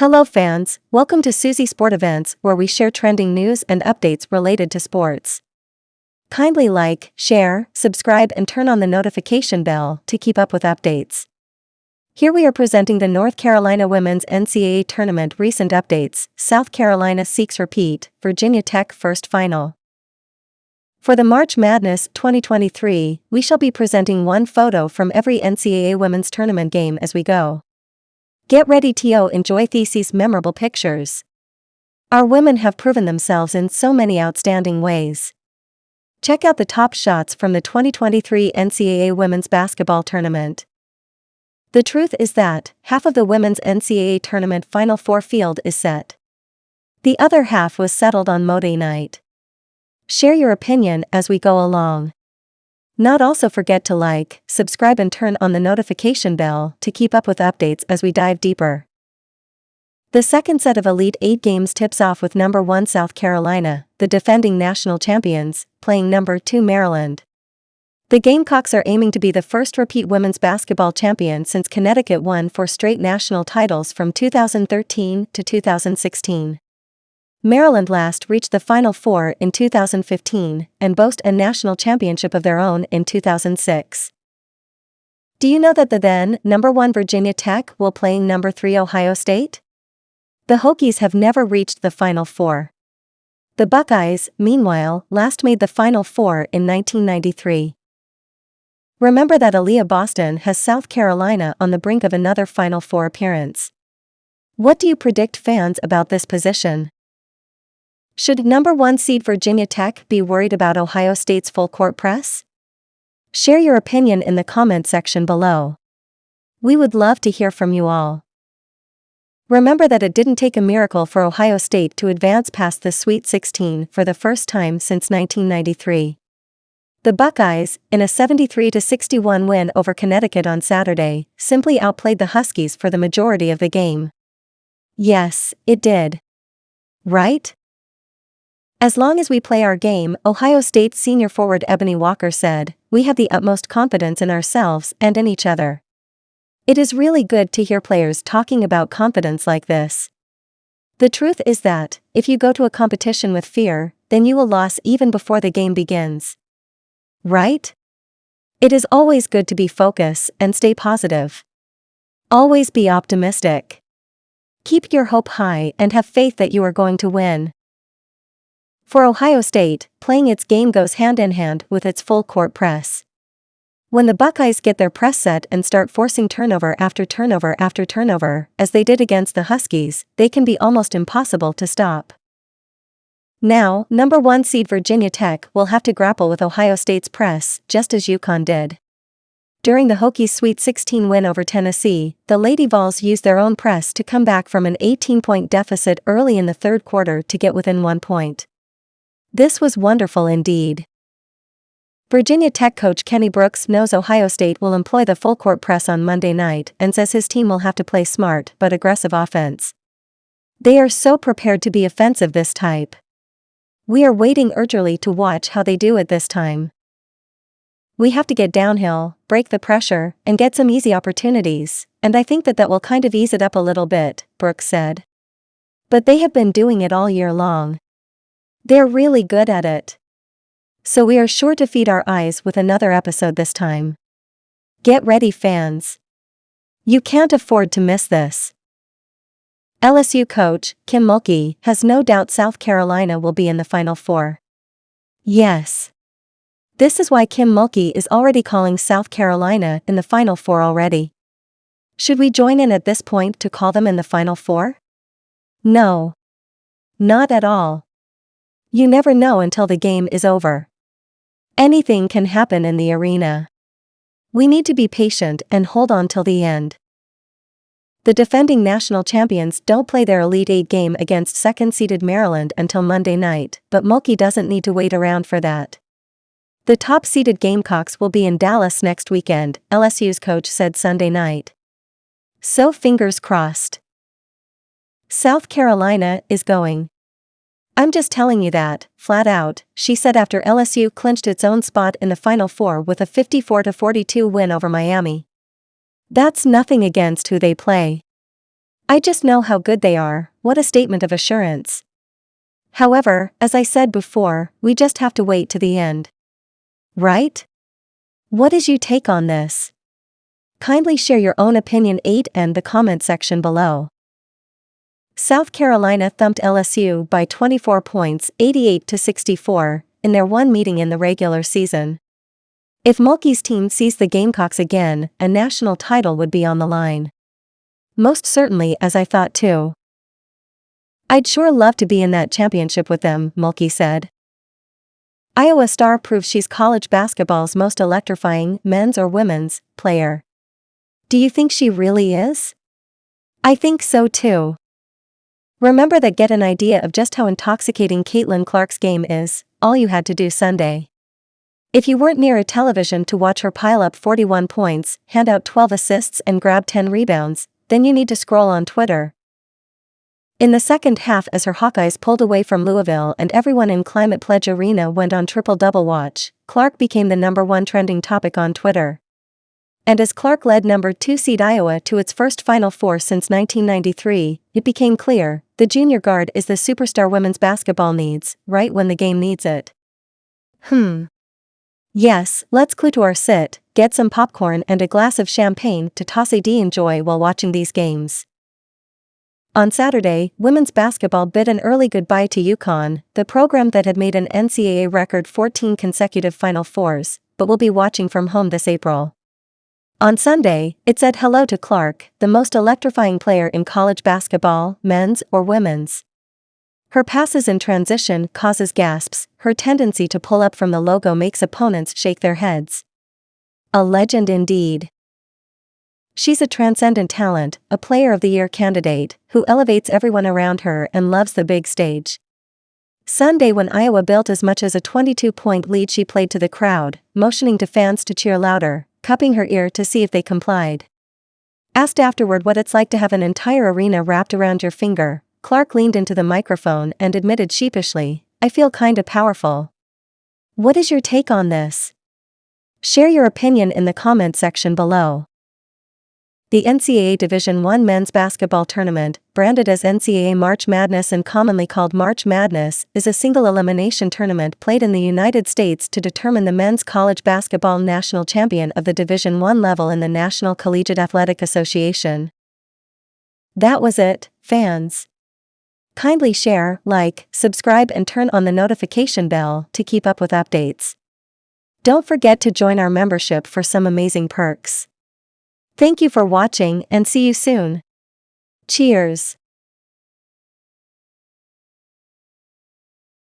Hello fans, welcome to Susie Sport Events where we share trending news and updates related to sports. Kindly like, share, subscribe and turn on the notification bell to keep up with updates. Here we are presenting the North Carolina Women's NCAA Tournament recent updates. South Carolina seeks repeat, Virginia Tech first final. For the March Madness 2023, we shall be presenting one photo from every NCAA Women's Tournament game as we go. Get ready to enjoy these memorable pictures. Our women have proven themselves in so many outstanding ways. Check out the top shots from the 2023 NCAA Women's Basketball Tournament. The truth is that half of the Women's NCAA Tournament Final Four field is set. The other half was settled on Monday night. Share your opinion as we go along. Not also forget to like, subscribe and turn on the notification bell to keep up with updates as we dive deeper. The second set of Elite 8 games tips off with number 1 South Carolina, the defending national champions, playing number 2 Maryland. The Gamecocks are aiming to be the first repeat women's basketball champion since Connecticut won 4 straight national titles from 2013 to 2016. Maryland last reached the Final Four in 2015 and boast a national championship of their own in 2006. Do you know that the then number 1 Virginia Tech will playing number 3 Ohio State? The Hokies have never reached the Final Four. The Buckeyes, meanwhile, last made the Final Four in 1993. Remember that Aaliyah Boston has South Carolina on the brink of another Final Four appearance. What do you predict, fans, about this position? Should number 1 seed Virginia Tech be worried about Ohio State's full-court press? Share your opinion in the comment section below. We would love to hear from you all. Remember that it didn't take a miracle for Ohio State to advance past the Sweet 16 for the first time since 1993. The Buckeyes, in a 73-61 win over Connecticut on Saturday, simply outplayed the Huskies for the majority of the game. Yes, it did. Right? As long as we play our game, Ohio State senior forward Ebony Walker said, we have the utmost confidence in ourselves and in each other. It is really good to hear players talking about confidence like this. The truth is that, if you go to a competition with fear, then you will lose even before the game begins. Right? It is always good to be focused and stay positive. Always be optimistic. Keep your hope high and have faith that you are going to win. For Ohio State, playing its game goes hand in hand with its full-court press. When the Buckeyes get their press set and start forcing turnover after turnover after turnover, as they did against the Huskies, they can be almost impossible to stop. Now, number 1 seed Virginia Tech will have to grapple with Ohio State's press, just as UConn did. During the Hokies' Sweet 16 win over Tennessee, the Lady Vols used their own press to come back from an 18-point deficit early in the third quarter to get within 1 point. This was wonderful indeed. Virginia Tech coach Kenny Brooks knows Ohio State will employ the full-court press on Monday night and says his team will have to play smart but aggressive offense. They are so prepared to be offensive this type. We are waiting eagerly to watch how they do it this time. We have to get downhill, break the pressure, and get some easy opportunities, and I think that will kind of ease it up a little bit, Brooks said. But they have been doing it all year long. They're really good at it. So we are sure to feed our eyes with another episode this time. Get ready, fans. You can't afford to miss this. LSU coach, Kim Mulkey, has no doubt South Carolina will be in the Final Four. Yes. This is why Kim Mulkey is already calling South Carolina in the Final Four already. Should we join in at this point to call them in the Final Four? No. Not at all. You never know until the game is over. Anything can happen in the arena. We need to be patient and hold on till the end. The defending national champions don't play their Elite 8 game against second-seeded Maryland until Monday night, but Mulkey doesn't need to wait around for that. The top-seeded Gamecocks will be in Dallas next weekend, LSU's coach said Sunday night. So fingers crossed. South Carolina is going. I'm just telling you that, flat out, she said after LSU clinched its own spot in the Final Four with a 54-42 win over Miami. That's nothing against who they play. I just know how good they are. What a statement of assurance. However, as I said before, we just have to wait to the end. Right? What is your take on this? Kindly share your own opinion in the comment section below. South Carolina thumped LSU by 24 points, 88-64, in their one meeting in the regular season. If Mulkey's team sees the Gamecocks again, a national title would be on the line. Most certainly, as I thought too. I'd sure love to be in that championship with them, Mulkey said. Iowa star proves she's college basketball's most electrifying, men's or women's, player. Do you think she really is? I think so too. Remember that get an idea of just how intoxicating Caitlin Clark's game is, all you had to do Sunday. If you weren't near a television to watch her pile up 41 points, hand out 12 assists and grab 10 rebounds, then you need to scroll on Twitter. In the second half, as her Hawkeyes pulled away from Louisville and everyone in Climate Pledge Arena went on triple-double watch, Clark became the #1 trending topic on Twitter. And as Clark led #2 seed Iowa to its first Final Four since 1993, it became clear, the junior guard is the superstar women's basketball needs, right when the game needs it. Yes, let's clue to our sit, get some popcorn and a glass of champagne to toss and enjoy while watching these games. On Saturday, women's basketball bid an early goodbye to UConn, the program that had made an NCAA record 14 consecutive Final Fours, but will be watching from home this April. On Sunday, it said hello to Clark, the most electrifying player in college basketball, men's or women's. Her passes in transition causes gasps, her tendency to pull up from the logo makes opponents shake their heads. A legend indeed. She's a transcendent talent, a Player of the Year candidate, who elevates everyone around her and loves the big stage. Sunday, when Iowa built as much as a 22-point lead, she played to the crowd, motioning to fans to cheer louder, cupping her ear to see if they complied. Asked afterward what it's like to have an entire arena wrapped around your finger, Clark leaned into the microphone and admitted sheepishly, "I feel kinda powerful." What is your take on this? Share your opinion in the comment section below. The NCAA Division I Men's Basketball Tournament, branded as NCAA March Madness and commonly called March Madness, is a single-elimination tournament played in the United States to determine the men's college basketball national champion of the Division I level in the National Collegiate Athletic Association. That was it, fans. Kindly share, like, subscribe and turn on the notification bell to keep up with updates. Don't forget to join our membership for some amazing perks. Thank you for watching and see you soon. Cheers.